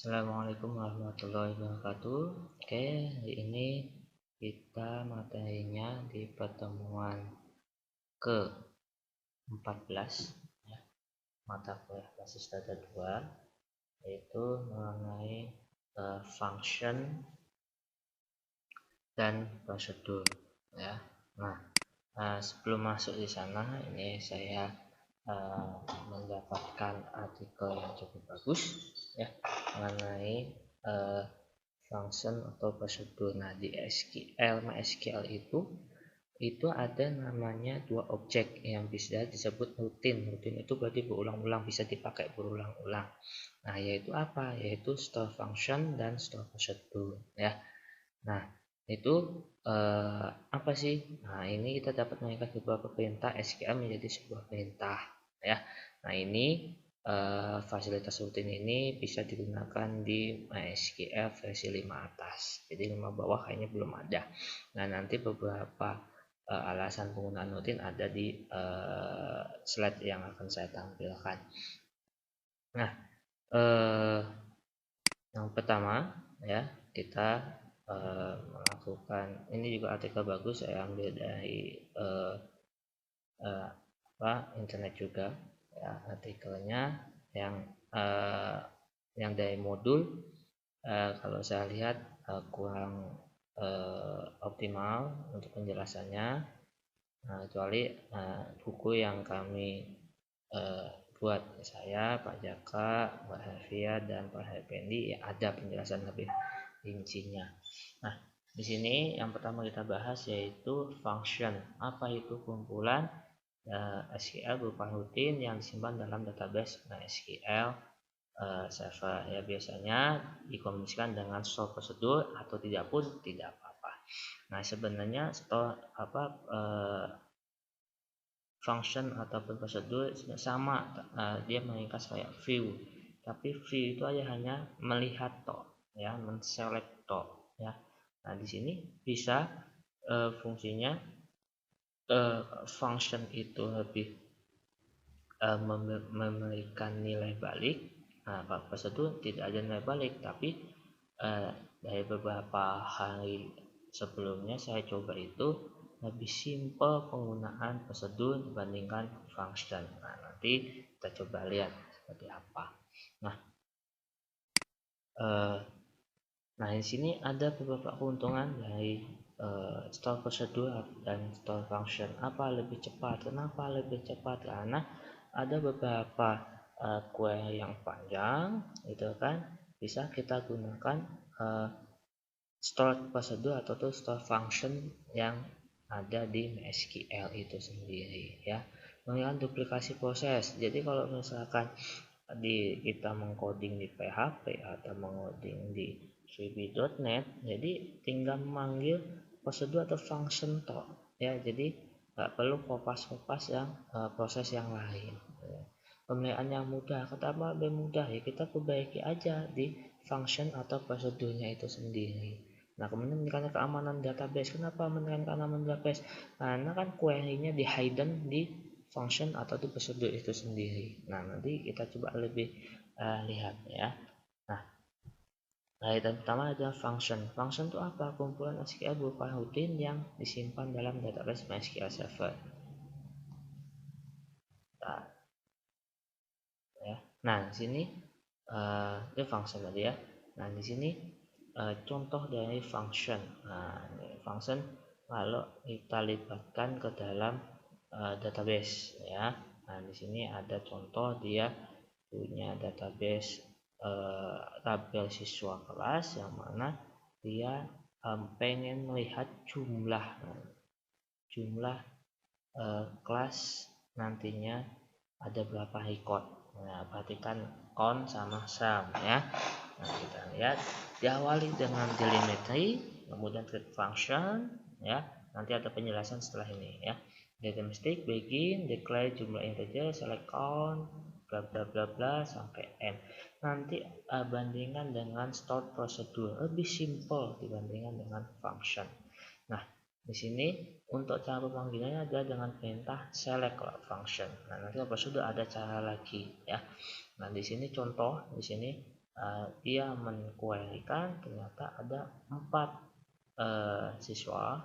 Assalamualaikum warahmatullahi wabarakatuh. Oke, hari ini kita materinya di pertemuan ke-14 ya, mata kuliah basis data 2, yaitu mengenai function dan prosedur ya. Nah, sebelum masuk di sana, ini saya mendapatkan artikel yang cukup bagus ya mengenai function atau prosedur. Nah, di MySQL itu ada namanya dua objek yang bisa disebut rutin. Rutin itu berarti berulang-ulang, bisa dipakai berulang-ulang. Nah, yaitu apa? Yaitu store function dan store prosedur ya. Nah, itu apa sih? Nah, ini kita dapat mengikat beberapa perintah SQL menjadi sebuah perintah ya. Nah, ini fasilitas rutin ini bisa digunakan di MySQL versi 5 atas. Jadi 5 bawah kayaknya belum ada. Nah, nanti beberapa alasan penggunaan rutin ada di slide yang akan saya tampilkan. Nah, yang pertama ya, kita melakukan, ini juga artikel bagus, saya ambil dari internet juga ya, artikelnya yang dari modul. Kalau saya lihat kurang optimal untuk penjelasannya, kecuali buku yang kami buat, saya, Pak Jaka, Mbak Hervia, dan Pak Herpendi, ya ada penjelasan lebih rincinya. Nah, di sini yang pertama kita bahas yaitu function. Apa itu? Kumpulan SQL berupa rutin yang disimpan dalam database MySQL server. Ya, biasanya dikombinasikan dengan store prosedur atau tidak pun tidak apa-apa. Nah, sebenarnya store function ataupun prosedur sama, dia mengikat kayak view, tapi view itu hanya melihat toh ya, men-select toh ya. Nah, di sini bisa fungsinya function itu lebih memberikan nilai balik. Nah, prosedur tidak ada nilai balik, tapi dari beberapa hari sebelumnya saya coba itu lebih simple penggunaan prosedur dibandingkan function. Nah, nanti kita coba lihat seperti apa. Nah, di sini ada beberapa keuntungan dari store prosedur dan store function. Apa lebih cepat? Kenapa lebih cepat? Karena ada beberapa query yang panjang, itu kan bisa kita gunakan store prosedur atau store function yang ada di MySQL itu sendiri ya. Menghilangkan duplikasi proses. Jadi kalau misalkan kita mengcoding di PHP atau mengoding di VB.NET, jadi tinggal memanggil prosedur atau function toh ya, jadi nggak perlu kopas-kopas yang proses yang lain ya. Pemeliharaan yang mudah, kenapa lebih mudah ya, kita perbaiki aja di function atau prosedurnya itu sendiri. Nah, kemudian meningkatkan keamanan database. Kenapa meningkatkan keamanan database? Karena kan query-nya di hidden di function atau di prosedur itu sendiri. Nah, nanti kita coba lebih lihat ya. Nah, kaitan pertama adalah function. Function itu apa? Kumpulan SQL berupa rutin yang disimpan dalam database MySQL server. Nah, ya. Nah, di sini itu function tadi ya. Nah, di sini contoh dari function. Nah, function kalau kita libatkan ke dalam database ya. Nah, di sini ada contoh, dia punya database tabel siswa kelas yang mana dia pengen melihat jumlah kelas nantinya ada berapa record. Nah, perhatikan count sama sum ya. Nah, kita lihat diawali dengan telemetry, kemudian create function ya. Nanti ada penjelasan setelah ini ya. Diagnostic, begin, declare jumlah integer, select count, bla bla bla bla sampai n. Nanti bandingkan dengan store prosedur, lebih simple dibandingkan dengan function. Nah, di sini untuk cara pemanggilannya adalah dengan perintah select function. Nah, nanti kalau sudah ada cara lagi ya. Nah, di sini contoh, di sini dia menquerykan ternyata ada 4 siswa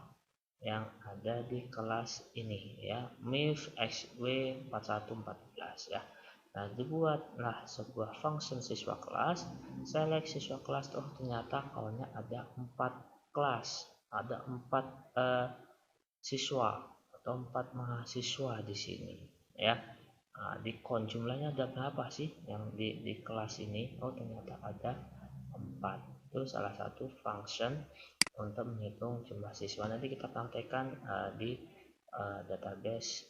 yang ada di kelas ini ya, MIF XW 4114 ya. Nah, dibuatlah sebuah function siswa kelas, select siswa kelas. Oh, ternyata kawannya ada 4 kelas, ada 4 siswa atau 4 mahasiswa di sini ya. Nah, di count jumlahnya ada berapa sih yang di kelas ini? Oh, ternyata ada 4. Itu salah satu function untuk menghitung jumlah siswa. Nanti kita praktekkan di database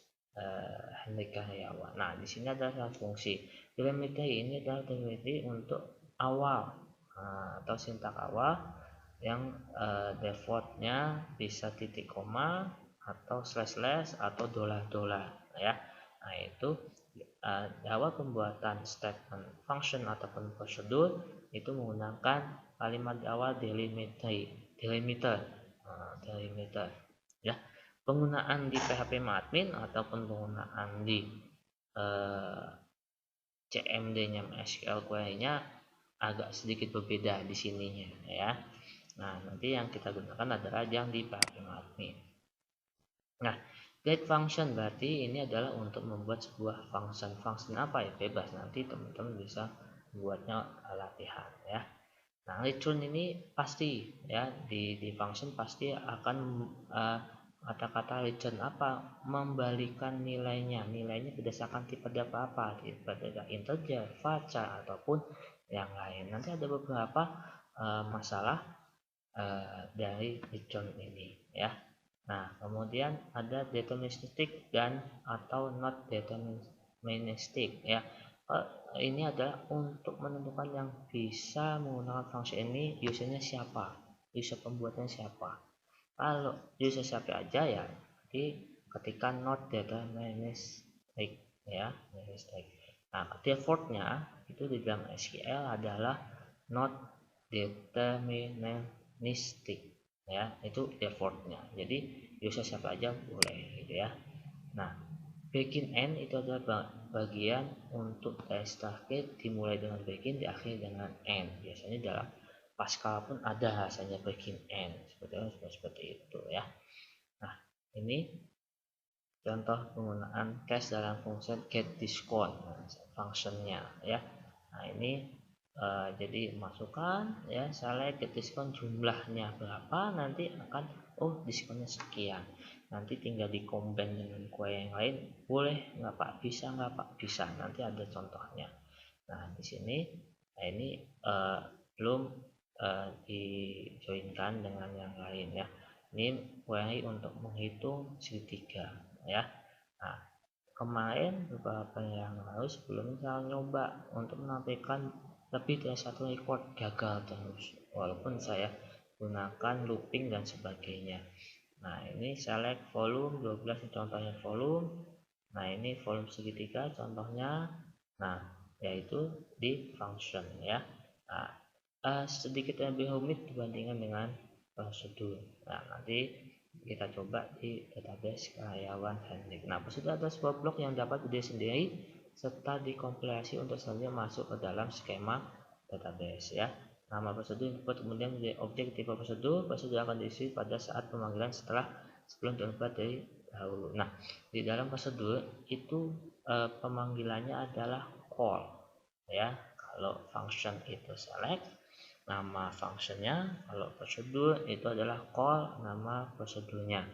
Hendrik Karyawan. Nah, di sini ada fungsi. Delimiter ini adalah delimiter untuk awal atau sintak awal yang defaultnya bisa titik koma atau slash slash atau dolar ya. Nah, itu di awal pembuatan statement function ataupun prosedur itu menggunakan kalimat di awal delimiter ya. Penggunaan di PHP Admin ataupun penggunaan di CMD-nya MySQL query-nya agak sedikit berbeda di sininya ya. Nah, nanti yang kita gunakan adalah yang di PHP Admin. Nah, get function berarti ini adalah untuk membuat sebuah function. Function apa ya? Bebas, nanti teman-teman bisa buatnya latihan ya. Nah, return ini pasti ya, di function pasti akan kata-kata return apa? Membalikan nilainya berdasarkan tipe data apa? Tipe data integer, varchar ataupun yang lain. Nanti ada beberapa masalah dari return ini ya. Nah, kemudian ada deterministic dan atau not deterministic ya. Ini adalah untuk menentukan yang bisa menggunakan function ini usernya siapa, user pembuatnya siapa. Kalau user siapa aja ya, jadi ketika not deterministic ya, nah defaultnya itu di dalam SQL adalah not deterministic ya, itu defaultnya. Jadi user siapa aja boleh gitu ya. Nah, begin end itu adalah bagian untuk garis target dimulai dengan begin, diakhiri dengan end. Biasanya dalam Pascal pun ada rasanya begin end seperti itu ya. Nah, ini contoh penggunaan case dalam fungsi get discount functionnya ya. Nah, ini jadi masukkan ya, select get discount jumlahnya berapa, nanti akan diskonnya sekian. Nanti tinggal di combine dengan kue yang lain, boleh nggak Pak? Bisa nggak Pak? Bisa. Nanti ada contohnya. Nah, di sini ini belum dijoinkan dengan yang lain ya. Ini query untuk menghitung segitiga ya. Nah, kemarin beberapa yang lalu sebelumnya saya nyoba untuk menampilkan lebih dari satu record, gagal terus walaupun saya gunakan looping dan sebagainya. Nah, ini select volume 12 contohnya volume. Nah, ini volume segitiga contohnya. Nah, yaitu di function ya. Nah, sedikit lebih rumit dibandingkan dengan prosedur. Nah, nanti kita coba di database karyawan Hendrik. Nah, prosedur adalah sebuah blok yang dapat berdiri sendiri serta dikompilasi untuk selanjutnya masuk ke dalam skema database ya. Nama prosedur input kemudian menjadi objek tipe prosedur. Prosedur akan diisi pada saat pemanggilan sebelum diubah dari dahulu. Nah, di dalam prosedur itu pemanggilannya adalah call ya. Kalau function itu select, nama functionnya. Kalau prosedur itu adalah call, nama prosedurnya.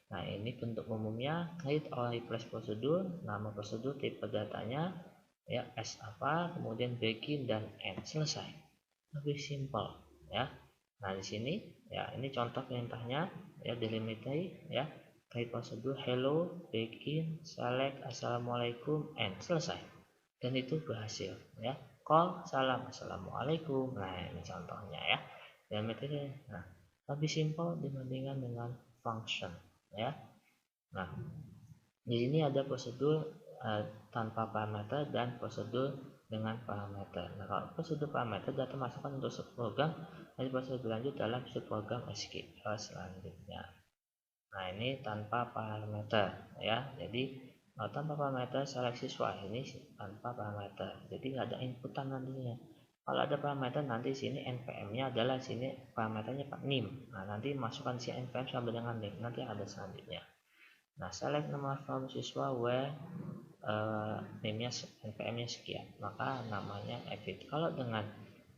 Nah, ini bentuk umumnya create or replace prosedur, nama prosedur, tipe datanya ya, as apa, kemudian begin dan end, selesai. Lebih simpel ya. Nah, di sini ya, ini contoh perintahnya ya, delimiter ya, create prosedur hello, begin, select, assalamualaikum, end, selesai. Dan itu berhasil ya. Call, salam, assalamualaikum. Nah, ini contohnya ya. Delimiter. Nah, lebih simpel dibandingkan dengan function ya. Nah, di sini ada prosedur tanpa parameter dan prosedur dengan parameter. Nah, kalau prosedur parameter data masukkan untuk subprogram, nanti prosedur berlanjut dalam subprogram SQL selanjutnya. Nah, ini tanpa parameter ya. Jadi tanpa parameter select siswa, ini tanpa parameter. Jadi nggak ada inputan nantinya. Kalau ada parameter nanti sini npm-nya adalah sini parameternya NIM. Nah, nanti masukkan si npm sampai dengan NIM. Nanti ada selanjutnya. Nah, select nama form siswa where NIM-nya npm-nya sekian. Maka namanya exit. Kalau dengan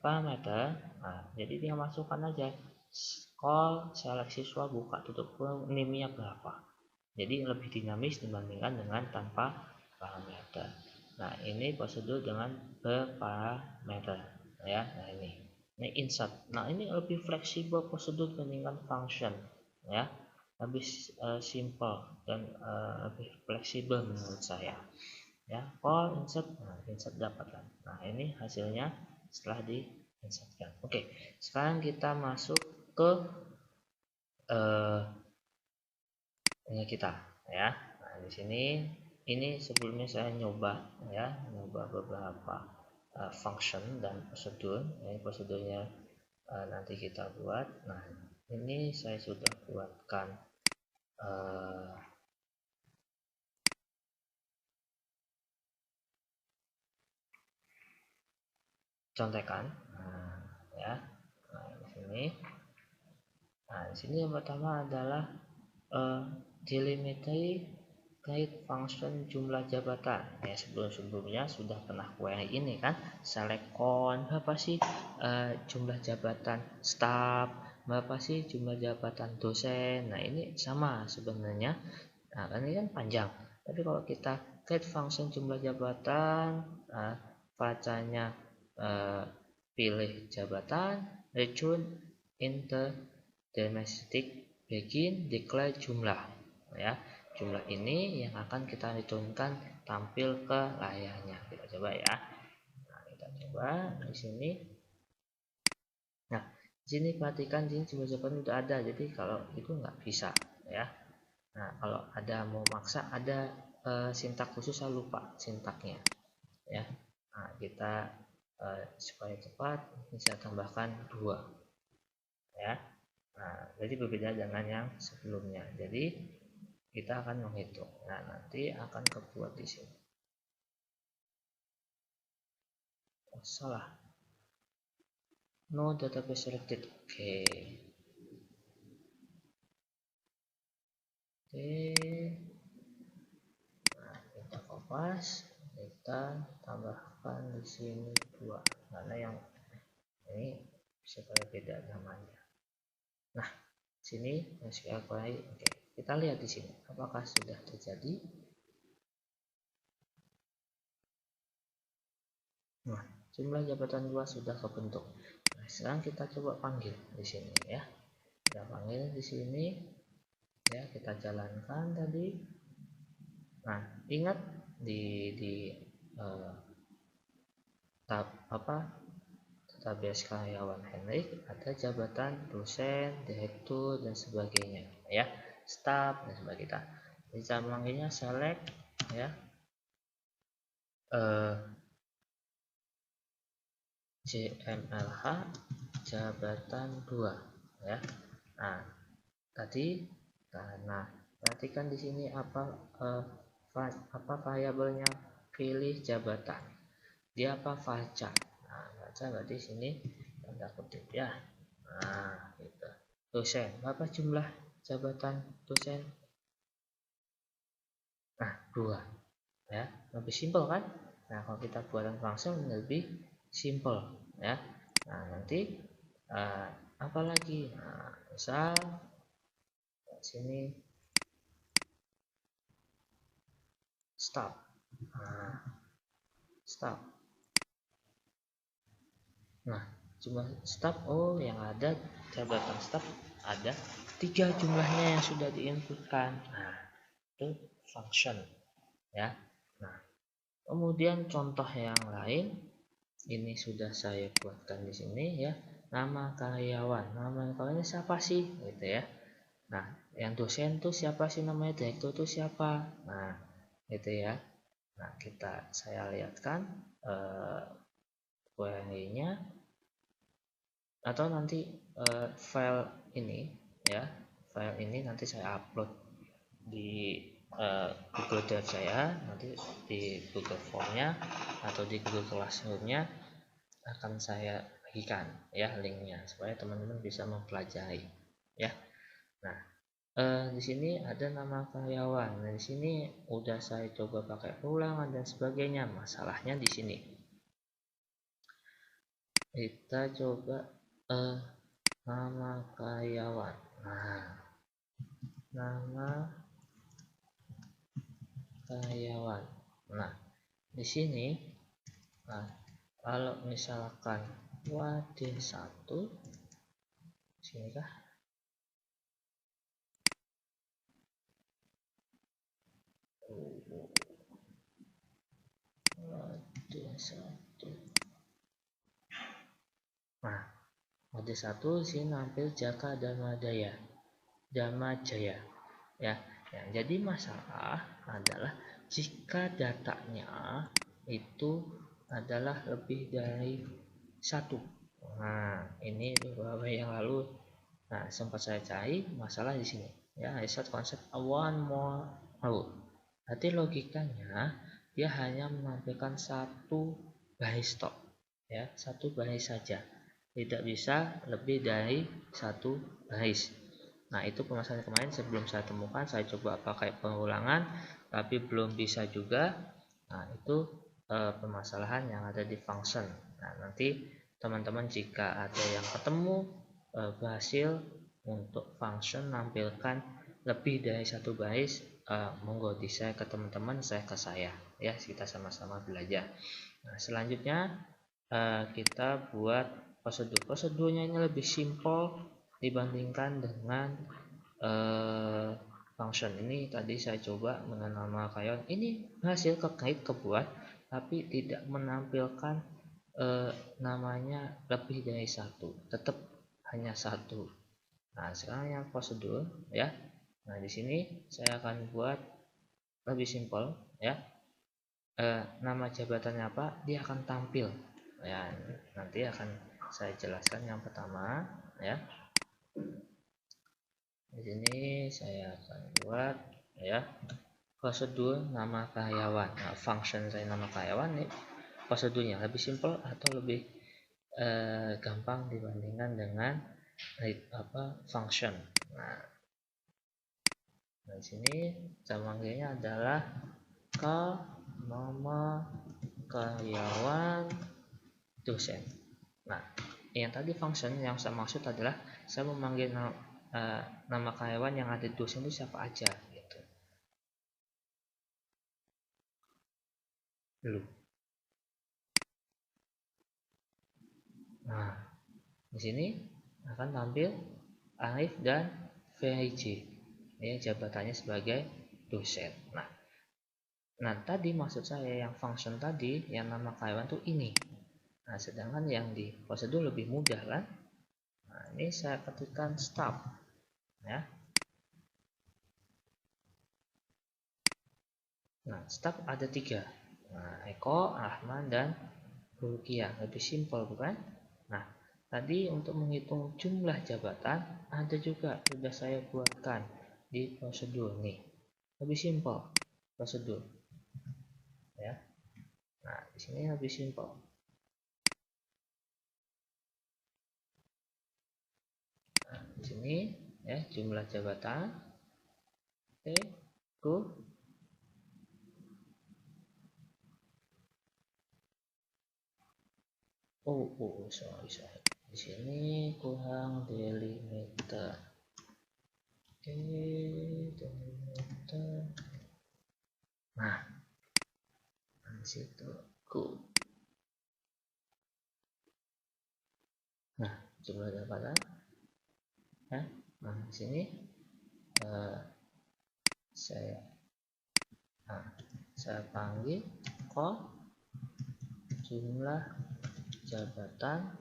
parameter, nah, jadi dia masukkan aja call select siswa buka tutup kurung NIM-nya berapa. Jadi lebih dinamis dibandingkan dengan tanpa parameter. Nah, ini prosedur dengan berparameter ya. Nah, ini insert. Nah, ini lebih fleksibel prosedur dibandingkan function ya, lebih simple dan lebih fleksibel menurut saya ya. Call insert, nah insert dapatkan. Nah, ini hasilnya setelah di insertkan. Oke, sekarang kita masuk ke ini kita ya. Nah, di sini ini sebelumnya saya nyoba beberapa function dan prosedur. Ini prosedurnya nanti kita buat. Nah, ini saya sudah buatkan contekan. Nah, ya. Nah, di sini. Nah, di sini yang pertama adalah delimiter create function jumlah jabatan. Ya, sebelumnya sudah pernah query ini kan, select count berapa sih jumlah jabatan staff, berapa sih jumlah jabatan dosen. Nah, ini sama sebenarnya. Nah, ini kan panjang. Tapi kalau kita create function jumlah jabatan, bacanya pilih jabatan, return enter domestic begin declare jumlah ya. Jumlah ini yang akan kita returnkan tampil ke layarnya. Kita coba ya. Nah, kita coba di sini. Nah, di sini perhatikan di sini jumlah jabatan sudah ada. Jadi kalau itu nggak bisa ya. Nah, kalau ada mau maksa ada sintak khusus, saya lupa sintaknya ya. Nah, kita supaya cepat bisa tambahkan 2 ya. Nah, jadi berbeda dengan yang sebelumnya. Jadi kita akan menghitung. Nah, nanti akan kebuat di sini. Oh, salah. No database selected. Oke. Nah, kita kopas, kita tambahkan di sini 2. Karena yang ini bisa berbeda namanya. Nah, sini SQL query. Oke, kita lihat di sini apakah sudah terjadi. Nah, jumlah jabatan 2 sudah kebentuk. Nah, sekarang kita coba panggil di sini ya. Kita panggil di sini ya, kita jalankan tadi. Nah, ingat di tab database karyawan Henrik ada jabatan dosen, direktur dan sebagainya ya, staff dan sebagainya. Jadi cara memanggilnya select ya, JMLH jabatan 2 ya. Nah, tadi nah perhatikan di sini apa variabelnya, pilih jabatan. Dia apa varchar. Nah, varchar berarti sini tanda kutip ya. Nah, gitu. Dosen, berapa jumlah jabatan dosen? Nah, 2 ya. Lebih simpel kan? Nah, kalau kita buatkan function lebih simple ya. Nah, nanti apa lagi? Nah, misal sini stop. Nah, stop. Nah, jumlah staf, oh yang ada jabatan staf ada 3 jumlahnya yang sudah diinputkan. Nah, itu function ya. Nah, kemudian contoh yang lain ini sudah saya buatkan di sini ya. Nama karyawan, nama karyawannya siapa sih gitu ya. Nah, yang dosen tuh siapa sih namanya, direktur tuh siapa. Nah, gitu ya. Nah, saya lihatkan query-nya atau nanti file ini ya, file ini nanti saya upload di Google Drive saya, nanti di Google Form-nya atau di Google Classroom-nya akan saya bagikan ya linknya supaya teman-teman bisa mempelajari ya. Nah, di sini ada nama karyawan. Nah, di sini udah saya coba pakai ulangan dan sebagainya. Masalahnya di sini kita coba nama karyawan. Nah, nama karyawan. Nah, di sini kalau misalkan WD1 sini kah? WD1. Nah, WD1 sini nampil Jaka Dharma Jaya. Ya. Yang jadi masalah adalah jika datanya itu adalah lebih dari satu. Nah, ini beberapa yang lalu sempat saya cari masalah di sini. Ya, reset konsep one more row. Berarti logikanya dia hanya menampilkan satu baris stop. Ya, satu baris saja. Tidak bisa lebih dari satu baris. Nah, itu permasalahan kemarin sebelum saya temukan, saya coba pakai pengulangan tapi belum bisa juga. Nah, itu permasalahan yang ada di function. Nah, nanti teman-teman jika ada yang ketemu berhasil untuk function menampilkan lebih dari satu baris, monggo di share ke teman-teman, saya ke saya ya, kita sama-sama belajar. Nah, selanjutnya kita buat prosedurnya ini lebih simpel dibandingkan dengan function. Ini tadi saya coba dengan nama karyawan, ini berhasil kebuat tapi tidak menampilkan namanya lebih dari satu, tetap hanya satu. Nah, sekarang yang prosedur ya. Nah, di sini saya akan buat lebih simpel ya. Nama jabatannya apa, dia akan tampil ya, nanti akan saya jelaskan. Yang pertama ya, di sini saya akan buat ya prosedur nama karyawan. Nah, function saya nama karyawan nih, prosedurnya lebih simpel atau lebih gampang dibandingkan dengan function. Nah, di sini cara manggilnya adalah nama karyawan dosen. Nah, yang tadi function yang saya maksud adalah saya memanggil nama karyawan yang ada dosen itu siapa aja gitu. Dulu. Nah, di sini akan tampil Arif dan VIJ. Ya, jabatannya sebagai dosen. Nah, tadi maksud saya yang function tadi, yang nama karyawan tuh ini. Nah, sedangkan yang di prosedur lebih mudah kan? Nah, ini saya ketikkan staff ya. Nah, staff ada 3. Nah, Eko, Rahman, dan Rukia. Lebih simpel bukan? Nah, tadi untuk menghitung jumlah jabatan ada juga sudah saya buatkan di prosedur nih. Lebih simpel prosedur ya. Nah, di sini lebih simpel. Nah, di sini ya jumlah jabatan. Oke, go. Sorry. Di sini kurang delimiter. Oke, delimiter. Nah, di situ go. Nah, jumlah jabatan ya. Nah, di sini saya panggil kok jumlah jabatan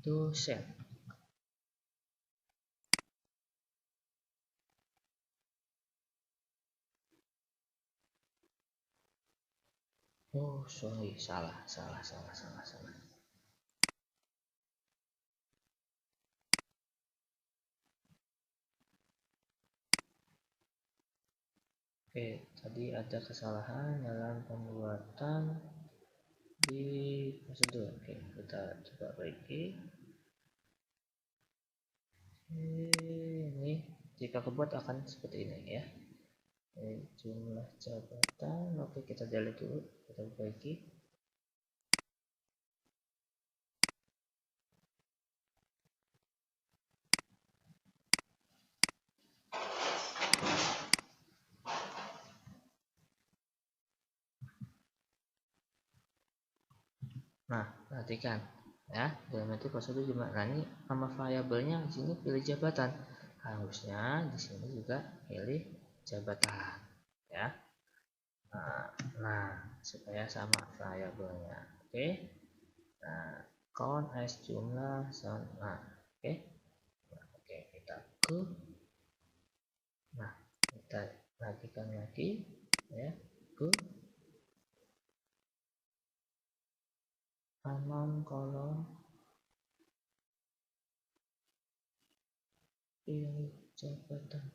dosen. Sorry, salah. Oke, tadi ada kesalahan dalam pembuatan di prosedur. Oke, kita coba lagi. Ini jika kebuat akan seperti ini ya. Jumlah jabatan. Oke, kita delete dulu, kita perbaiki. Nah, perhatikan ya, dalam arti prosedur jumlah. Nah, ini nama variabelnya di sini pilih jabatan. Harusnya di sini juga pilih jabatan ya. Nah, supaya sama variabelnya. Oke. Nah, count as jumlah sound. Nah, oke. Nah, oke, kita ke. Nah, kita lakukan lagi ya, ke anon kolom pilih jabatan.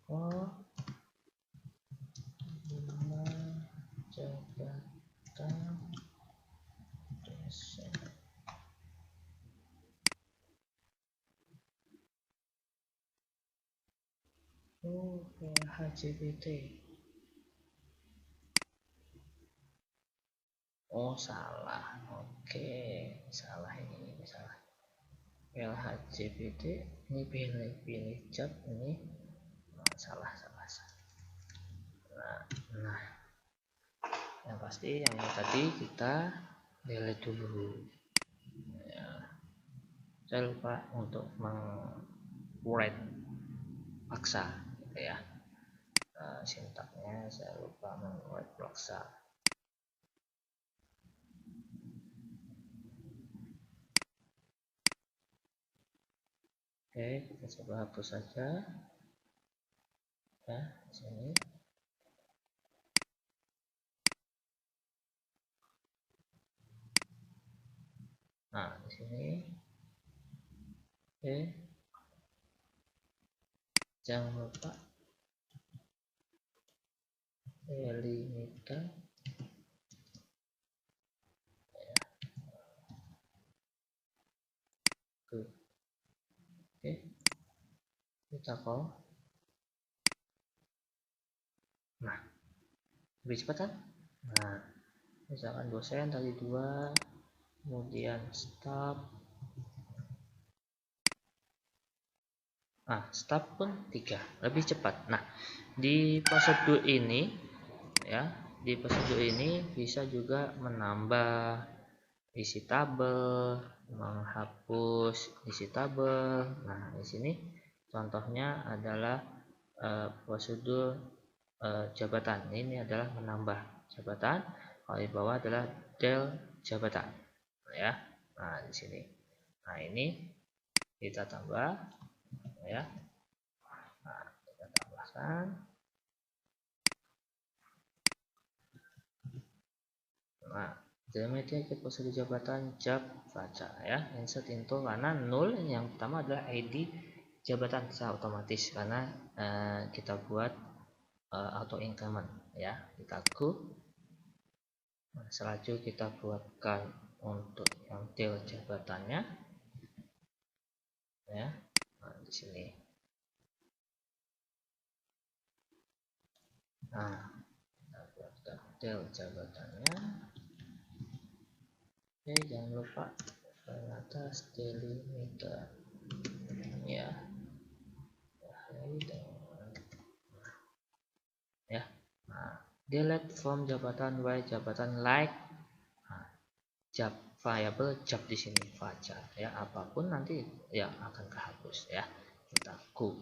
Oh, jumlah jabatan dosen. Oh, HJBT. Oh, salah. Oke, salah ini salah. LHJBT ini pilih job ini. Oh, salah. Nah, yang pasti yang ini tadi kita delete dulu ya. Saya lupa untuk meng-write paksa gitu ya. Sintaknya saya lupa meng-write paksa. Oke, kita coba hapus saja ya di sini. Nah, di sini. Oke. Jangan lupa delimiter ya. Oke. Kita call. Nah, lebih cepat kan? Nah, misalkan dosen tadi 2, kemudian staff. Nah, staff pun 3, lebih cepat. Nah, di prosedur ini ya, di prosedur ini bisa juga menambah isi tabel, menghapus isi tabel. Nah, di sini contohnya adalah prosedur jabatan. Ini adalah menambah jabatan. Kalau di bawah adalah del jabatan ya. Nah, di sini. Nah, ini kita tambah ya. Nah, kita tambahkan. Nah, geometri prosedur jabatan job baca ya. Insert into karena null yang pertama adalah ID jabatan secara otomatis karena kita buat auto increment ya. Kita go. Nah, selanjutnya kita buatkan untuk yang del jabatannya ya. Nah, di sini. Nah, kita buatkan del jabatannya. Oke, jangan lupa atas delimiter ya. Ya. Nah, delete from jabatan y jabatan like. Nah, job variable job di sini baca ya, apapun nanti yang akan kehapus ya. Kita go.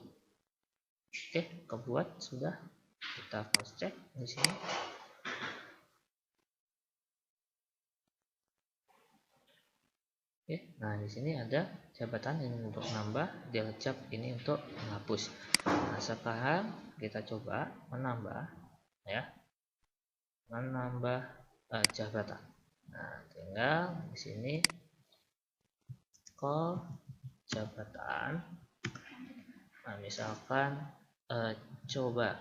Oke, kebuat sudah. Kita cross check di sini. Oke, nah di sini ada jabatan ini untuk nambah, del job ini untuk menghapus. Nah, sekarang kita coba menambah ya, menambah jabatan. Nah, tinggal di sini call jabatan. Nah, misalkan coba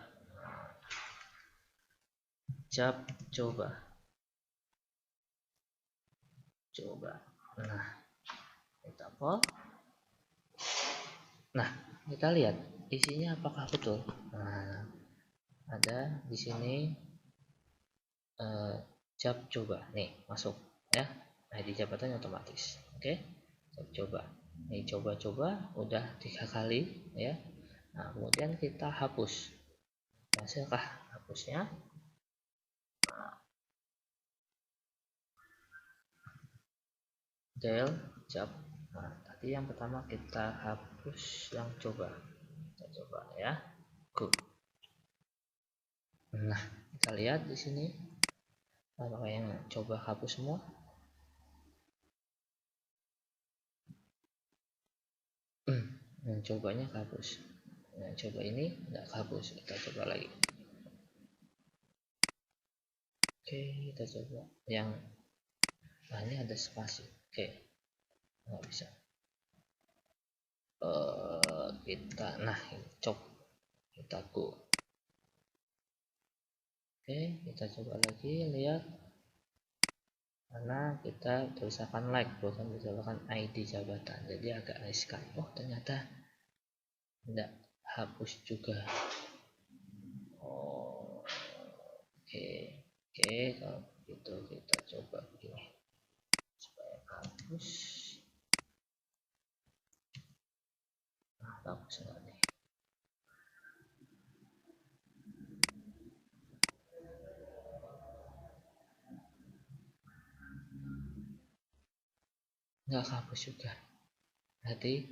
coba. Nah, kita call. Nah, kita lihat isinya apakah betul. Nah, ada di sini coba nih masuk ya. Nah, di jabatan otomatis. Oke, coba. Nih coba udah 3 kali ya. Nah, kemudian kita hapus. Hasilkah hapusnya? Del job. Nah, tadi yang pertama kita hapus yang coba. Kita coba ya. Go. Nah, kita lihat di sini apakah yang coba hapus semua. Yang cobanya hapus. Nah, coba ini enggak hapus. Kita coba lagi. Oke, kita coba yang ini ada spasi. Oke, nggak bisa. Kita kita go. Oke, kita coba lagi lihat. Karena kita tulisakan like bukan tulisakan ID jabatan, jadi agak riskan. Oh, ternyata tidak hapus juga. Oh, oke, kalau begitu kita coba begini supaya hapus. Nah, hapus lagi. Nggak hapus juga. Berarti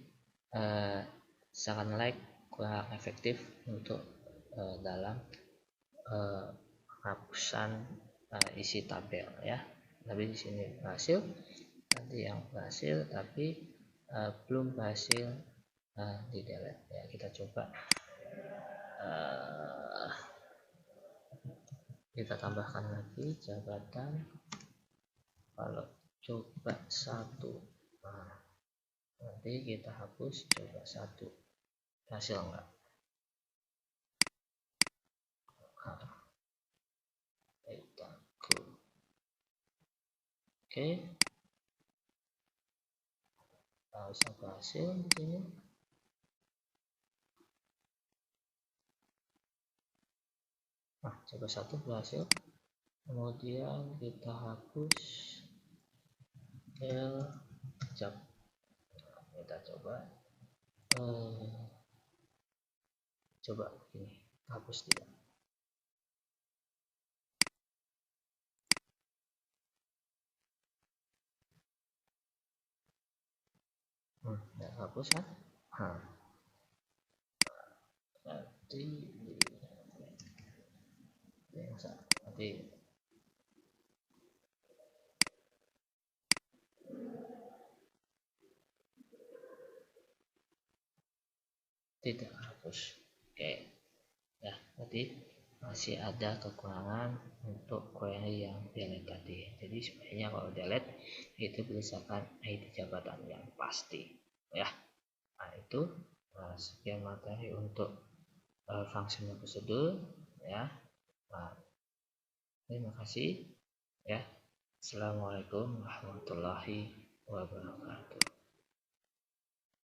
misalkan like kurang efektif untuk dalam penghapusan isi tabel ya. Tapi di sini berhasil. Tadi yang berhasil tapi belum berhasil di delete ya. Kita coba kita tambahkan lagi jabatan. Kalau coba 1, nah, nanti kita hapus coba 1, hasil enggak? Kita go. Oke, bisa berhasil di sini. Nah, coba 1 berhasil. Kemudian kita hapus L job. Kita coba ini hapus tidak. Nggak hapus kan? Nanti tidak hapus. Oke ya, berarti masih ada kekurangan untuk query yang delete tadi. Jadi sebenarnya kalau delete itu berdasarkan ID jabatan yang pasti ya. Nah, itu sekian materi untuk functional procedure ya. Nah, terima kasih ya. Assalamualaikum warahmatullahi wabarakatuh.